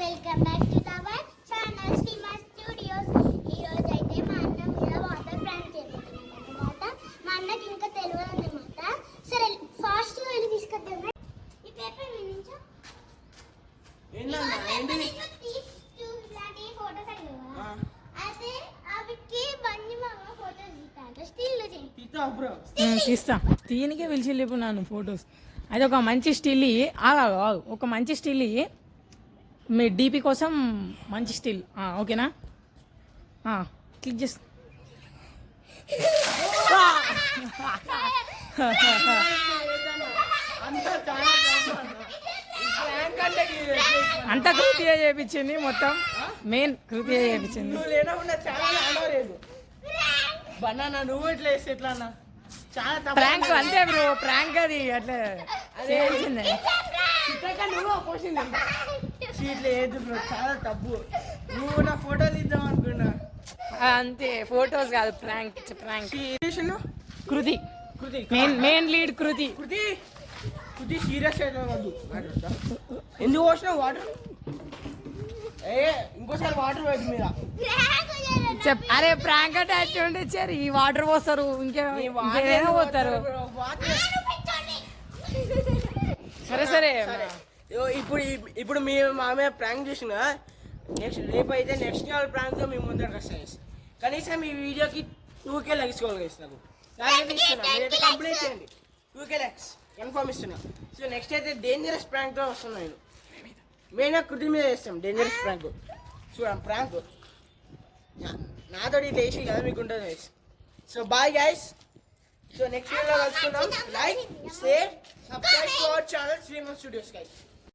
Welcome back to our channel Shrima studios. ఈ రోజు అయితే మా అన్న మీద వాటర్ ప్రాంక్ చేయబోతున్నాం అన్నమాట. మా అన్నకి ఇంకా తెలియదు అన్నమాట. సరే ఫాస్ట్ గా వెళ్ళి తీసుకొద్దాం. ఈ పేపర్ మీద నుంచో ఇలాంటి ఫోటోస్ అడిగా అయితే అవికి బండి మామ ఫోటోస్ తీస్తాడు. స్టిల్ తీస్తా తీయనికే పిలిచి లేపు నాను ఫొటోస్. అయితే ఒక మంచి స్టిల్ ఒక మంచి స్టిల్ మీ డీపీ కోసం మంచి స్టిల్ ఓకేనా? క్లిక్ చేస్తా. అంతా కృతిగా చేయించింది, మొత్తం మెయిన్ కృతిగా చేయించింది. బనానా నువ్వు ఎట్లా వేస్తే ఎట్లా అన్న? చాలా ప్రాంక్ అంతే బ్రో, ప్రాంక్ అది అట్లా చేయాల్సిందే. ఇట్లా ఏది బ్రో, చాలా తప్పు. నువ్వు నా ఫోటోలు ఇద్దాం అనుకున్నా అంతే, ఫొటోస్ కాదు ప్రాంక్. ప్రాంక్ కృతి కృతి మెయిన్ లీడ్ కృతి. కృతి కృతి సీరియస్ అయితే వద్దు. ఎందుకు పోసిన వాటర్? ఇంకోసారి వాటర్ పెట్టి మీద అరే ప్రాంక్ అంటే అట్లా ఇచ్చారు. ఈ వాటర్ పోస్తారు, ఇంకేమైనా పోతారు. సరే సరే ఇప్పుడు మీ మామే ప్రాంక్ చేసిన రేపు అయితే నెక్స్ట్ లెవెల్ ప్రాంక్ మేము ముందరకు వస్తాయి. కనీసం ఈ వీడియోకి 2K లైక్స్ నాకు నేనైతే కంప్లీట్ చేయండి. 2K లైక్స్ కన్ఫర్మ్ ఇస్తున్నా. సో నెక్స్ట్ అయితే డేంజరస్ ప్రాంక్తో వస్తున్నాను నేను. మెయిన్గా కృతి మీద చేస్తాం డేంజరస్ ప్రాంక్. చూడండి ప్రాంక్ నాతో ఇట్లా వేసి కదా మీకు ఉంటుంది. So bye guys. So next వీడియోలో కలుసుకుందాం. Like, share, subscribe to our channel Shrima studios guys.